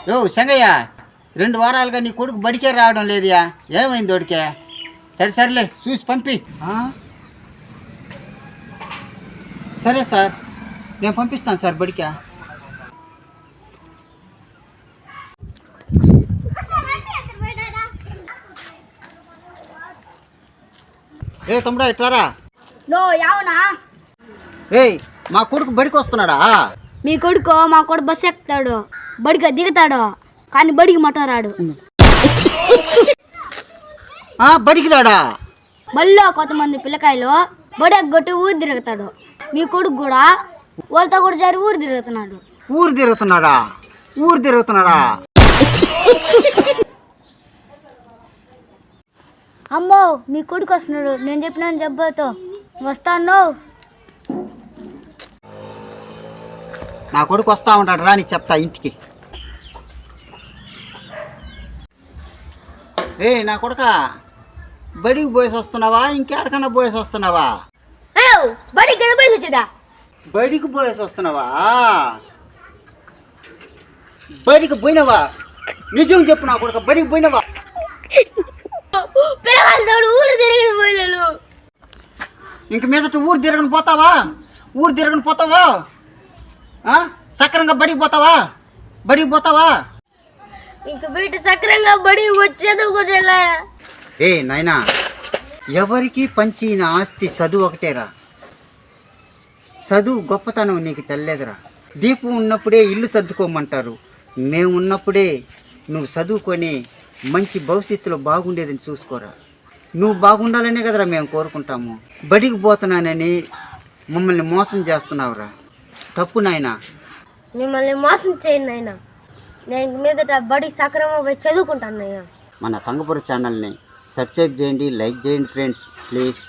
యో సంగయ్య 2 వారాలుగా నీ కొడుకు బడికే రావడం లేదుయా, ఏమైంది వాడికే? సరేలే చూసి పంపి. సరే సార్, నేను పంపిస్తాను సార్ బడికా. ఏ తమ్ముడా ఇట్లారా. ఏయ్ మా కొడుకు బడికి వస్తున్నాడా? మీ కొడుకు మా కొడుకు బస్సు ఎక్కుతాడు, బడికి దిగుతాడు, కానీ బడికి మటం రాడు. బడికి రాడా? బడిలో కొంతమంది పిల్లకాయలు బడి ఎగ్గొట్టి ఊరు తిరుగుతాడు. మీ కొడుకు కూడా వాళ్ళతో కూడా జారి ఊరు తిరుగుతున్నాడు. ఊరు తిరుగుతున్నాడా? అమ్మో మీ కొడుకు వస్తున్నాడు, నేను చెప్పినాను జబ్బతో వస్తాను. నా కొడుకు వస్తా ఉంటాడు, రా నీకు చెప్తా ఇంటికి. నా కొడుక బడికి పోయేసి వస్తున్నావా, ఇంకెక్కడికన్నా పోయేసి వస్తున్నావా? బడికి పోయేసి వచ్చేదా? బడికి పోయేసి వస్తున్నావా? బడికి పోయినావా? నిజం చెప్పు నా కొడుక, బడికి పోయినావా? ఊరు తిరిగి పోయినాను. ఇంక మీదట ఊరు తిరగని పోతావా? సక్రంగా బడికి పోతావా? ఇంక బయట సక్రంగా బడికి వచ్చేది కూడా. నాయనా, ఎవరికి పంచిన ఆస్తి చదువు ఒకటేరా. చదువు గొప్పతనం నీకు తెలియదురా. దీపం ఉన్నప్పుడే ఇల్లు సర్దుకోమంటారు. మేము ఉన్నప్పుడే నువ్వు చదువుకొని మంచి భవిష్యత్తులో బాగుండేదని చూసుకోరా. నువ్వు బాగుండాలనే కదరా మేము కోరుకుంటాము. బడికి పోతున్నానని మమ్మల్ని మోసం చేస్తున్నావురా, తప్పు నాయనా. మిమ్మల్ని మోసం చేయండి నాయనా, నేను మీదట బడి సక్రమంగా పోయి చదువుకుంటాను నాయనా. మన తంగపుర ఛానల్ని సబ్స్క్రైబ్ చేయండి, లైక్ చేయండి ఫ్రెండ్స్ ప్లీజ్.